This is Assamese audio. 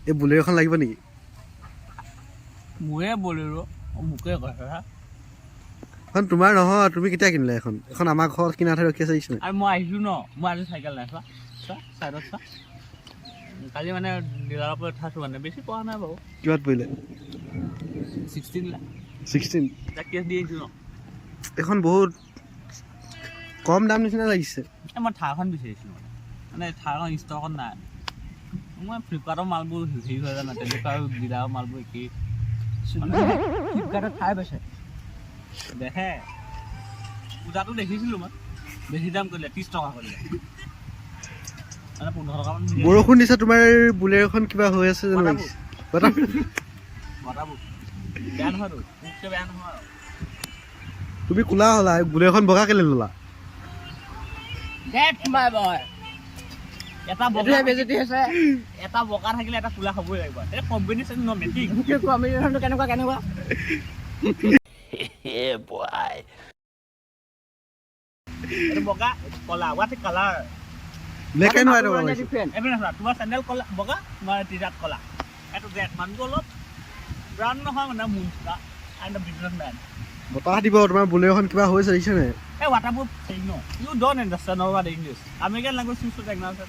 এই বুলেৰোখন লাগিব নেকি? মোৰে বলেৰো মোকে কয় হা। এখন তোমাৰ নহয়, তুমি কেতিয়া কিনিলা এখন? এখন আমাৰ ঘৰত কিনা ঠাই ৰখি আছে দেখিছোঁ। আৰু মই আহিছোঁ ন, মই আজি চাইকেল নাই চোৱা চোৱা চাইডত চোৱা। কালি মানে ডিলাৰৰ পৰা উঠাইছোঁ মানে বেছি পোৱা নাই বাৰু। কিমান পৰিলে? 16 লাখ 16। তাক কেছ দি আহিছোঁ ন। এখন বহুত কম দাম নিচিনা লাগিছে। মই থাৰখন বিচাৰিছিলোঁ মানে থাৰখন ষ্টকত নাই। মই ফ্লিপকাৰ্টৰ মালবোৰ হেৰি হৈ যায় ন, তেনেকুৱা আৰু ডিলাৰৰ মালবোৰ একেই। ফ্লিপকাৰ্টত ঠাই পাইছে দেখে পূজাটো দেখিছিলোঁ মই, বেছি দাম কৰিলে 30 টকা কৰিলে মানে 15 টকামান। বৰষুণ দিছে, তোমাৰ বুলেৰোখন কিবা হৈ আছে যেন লাগিছে। বতাবোৰ বেয়া নহয়তো, মোতকৈ বেয়া নহয়। তুমি কোলা হ'লা, বুলেৰোখন বগা কেলে ল'লা? এটা বগা থাকিলে এটা কোলা হ'বই লাগিব। এই কম্বিনেশ্যন ন মেটিং। কম্বিনেশ্যনটো কেনেকুৱা এইটো বগা কলা what colour. Black and white হ'ব লাগিছে। এইপিনে চোৱা, তোমাৰ চেণ্ডেল কলা বগা, তোমাৰ টি চাৰ্ট কলা, এইটো ব্লেক। মানুহটো অলপ ব্ৰাউন নহয় মানে মোৰ নিচিনা এণ্ড বিজনেছ মেন। বতাহ দিব, তোমাৰ বুলেৰোখন কিবা হৈছে দেখিছে নে? এই ৱাটাৰপ্ৰুফ থিং ন, you don't understand our English, American language use to technology.